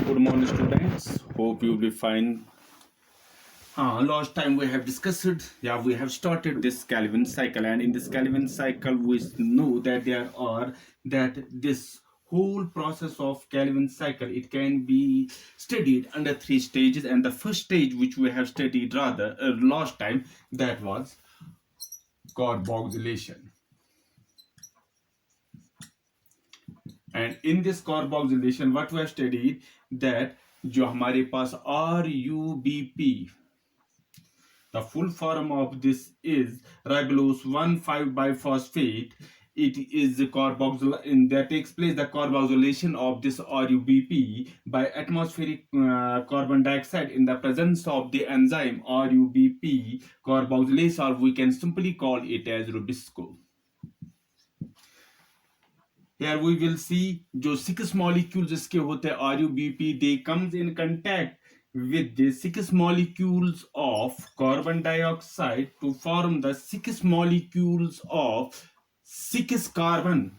Good morning, students. Hope you'll be fine. Last time we have discussed, we have started this Calvin cycle, and in this Calvin cycle, we know that this whole process of Calvin cycle it can be studied under three stages, and the first stage which we have studied rather last time that was carboxylation, and in this carboxylation, what we have studied that जो हमारे पास RUBP. The full form of this is ribulose 1,5-biphosphate. It is the carboxyl in that takes place the carboxylation of this RUBP by atmospheric carbon dioxide in the presence of the enzyme RUBP carboxylase, or we can simply call it as Rubisco. Here we will see जो 6 molecules इसके होते हैं RUBP, they comes in contact with the 6 molecules of carbon dioxide to form the 6 molecules of 6 carbon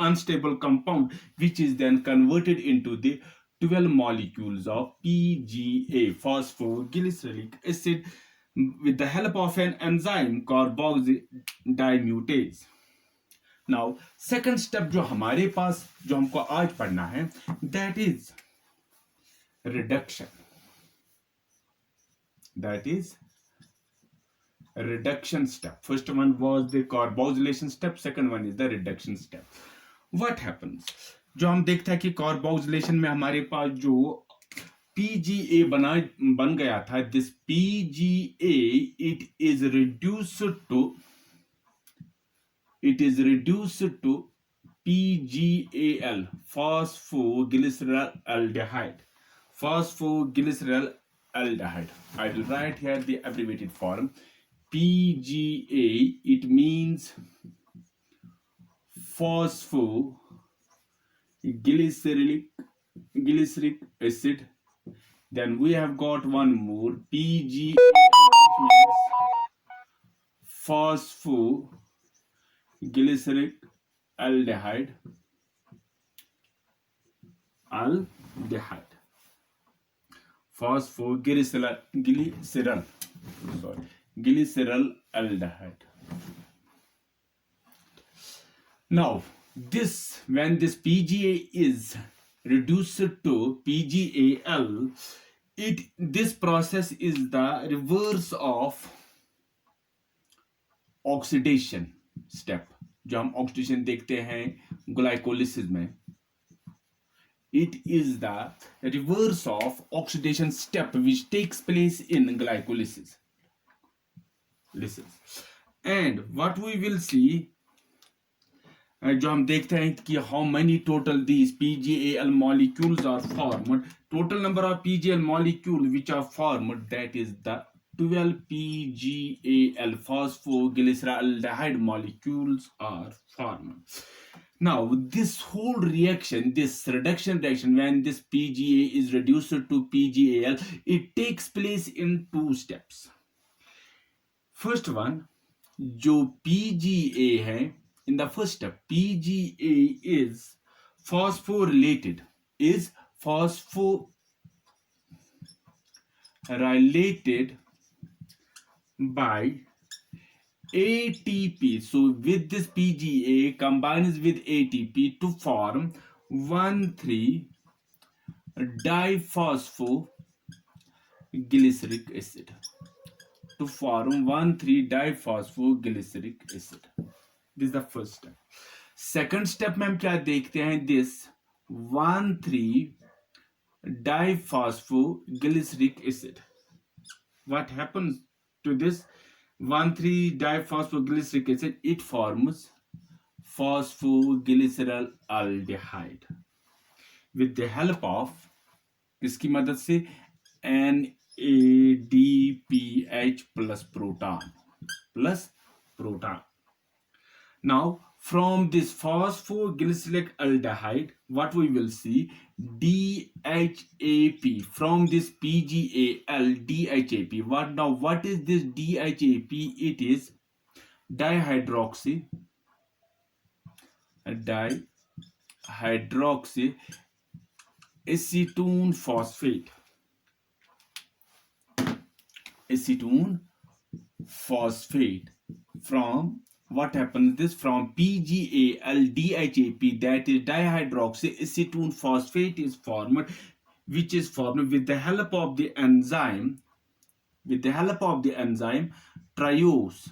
unstable compound, which is then converted into the 12 molecules of PGA, phosphoglyceric acid, with the help of an enzyme carboxydimutase. Now, second step जो हमारे पास जो हमको आज पढ़ना है, that is reduction. That is reduction step. First one was the carboxylation step. Second one is the reduction step. What happens? जो हम देखते हैं कि carboxylation में हमारे पास जो PGA बन गया था, this PGA it is reduced to PGAL, phosphoglyceraldehyde. Phosphoglyceraldehyde. I will write here the abbreviated form. PGA, it means phosphoglyceric acid. Then we have got one more, PGA, which means phosphoglyceric aldehyde. Glyceraldehyde. Now, when this PGA is reduced to PGAL, this process is the reverse of oxidation step. जो हम oxidation देखते हैं glycolysis में, it is the reverse of oxidation step which takes place in glycolysis. And what we will see, जो हम देखते हैं कि how many total these PGAL molecules are formed. Total number of PGAL molecules which are formed, that is the 12 PGAL phosphoglyceraldehyde molecules are formed. Now, this whole reaction, this reduction reaction, when this PGA is reduced to PGAL, it takes place in two steps. First one, जो PGA है, in the first step, PGA is phosphorylated by ATP. So with this PGA combines with ATP to form 1,3-diphosphoglyceric acid. To form 1,3-diphosphoglyceric acid. This is the first step. Second step में हम क्या देखते हैं? This 1,3-diphosphoglyceric acid. What happens to this 1,3-diphosphoglyceric acid? It forms phosphoglyceraldehyde with the help of किसकी मदद से? NADPH plus proton. Now, from this phosphoglyceric aldehyde, what we will see? DHAP. From this PGAL, DHAP. What is this DHAP? It is dihydroxy acetone phosphate. Acetone phosphate from what happens this from PGAL-DHAP, that is dihydroxyacetone phosphate is formed, which is formed with the help of the enzyme triose, with the help of the enzyme triose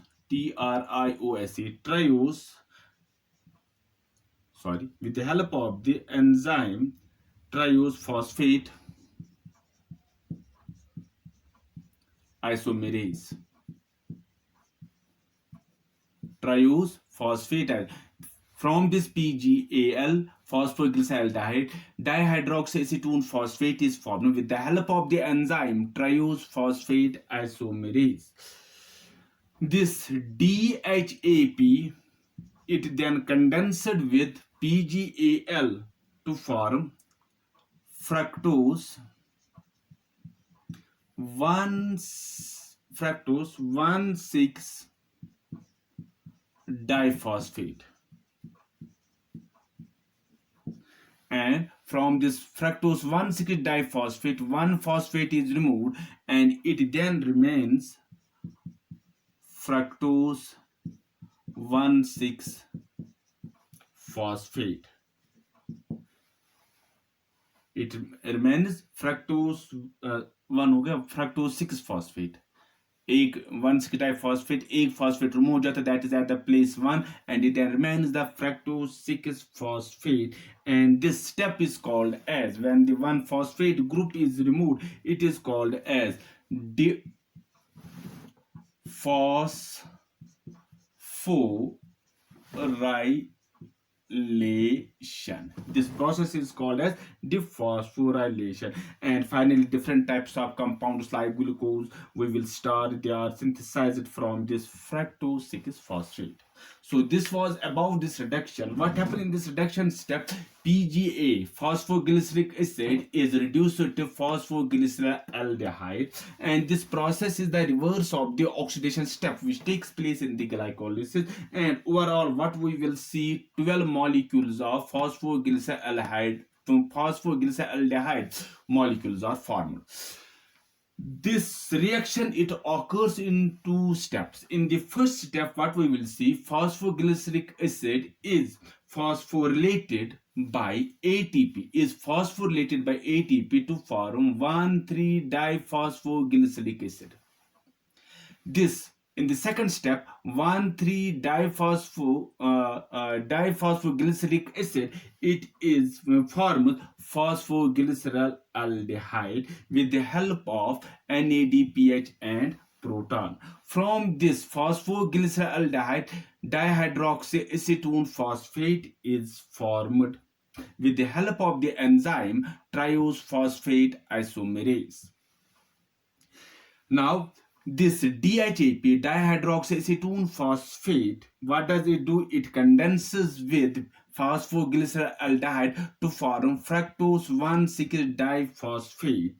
phosphate isomerase. Triose phosphate. From this PGAL phosphoglyceraldehyde, dihydroxyacetone phosphate is formed with the help of the enzyme triose phosphate isomerase. This DHAP, it then condensed with PGAL to form fructose 1,6 diphosphate, and from this fructose 1,6 diphosphate, one phosphate is removed and it then remains fructose 1,6 phosphate. It remains fructose 1 हो गया, fructose 6 phosphate. एक 1,6 diphosphate, एक phosphate remove हो जाता, that is at the place 1, and it then remains the fructose 6 phosphate. And this step is called as, when the 1 phosphate group is removed, it is called as dephosphorylation. This process is called as dephosphorylation. And finally, different types of compounds like glucose, we will start, they are synthesized from this fructose 6 phosphate. So this was about this reduction. What happened in this reduction step? PGA, phosphoglyceric acid, is reduced to phosphoglyceraldehyde, and this process is the reverse of the oxidation step which takes place in the glycolysis. And overall, what we will see, 12 molecules of phosphoglyceraldehyde molecules are formed. This reaction, it occurs in 2 steps. In the first step, what we will see, phosphoglyceric acid is phosphorylated by ATP, to form 1,3-diphosphoglyceric acid. This, in the second step, 1,3-diphosphoglyceric acid, it is formed phosphoglyceraldehyde with the help of NADPH and proton. From this phosphoglyceraldehyde, dihydroxyacetone phosphate is formed with the help of the enzyme triose phosphate isomerase. Now, this DHAP, dihydroxyacetone phosphate, what does it do? It condenses with phosphoglyceraldehyde to form fructose 1,6 diphosphate.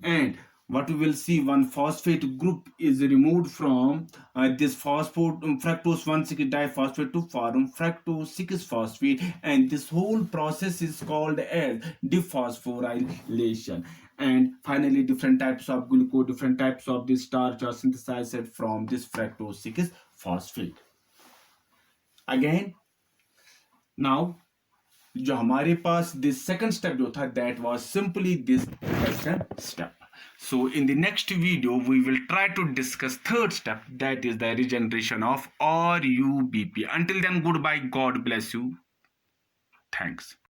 And what we will see, one phosphate group is removed from this fructose 1,6 diphosphate to form fructose 6 phosphate, and this whole process is called as dephosphorylation. And finally, different types of glucose, different types of this starch are synthesized from this fructose 6 phosphate. Again, now जो हमारे पास this second step जो था, that was simply this reduction step. So in the next video, we will try to discuss third step, that is the regeneration of RUBP. Until then, goodbye. God bless you. Thanks.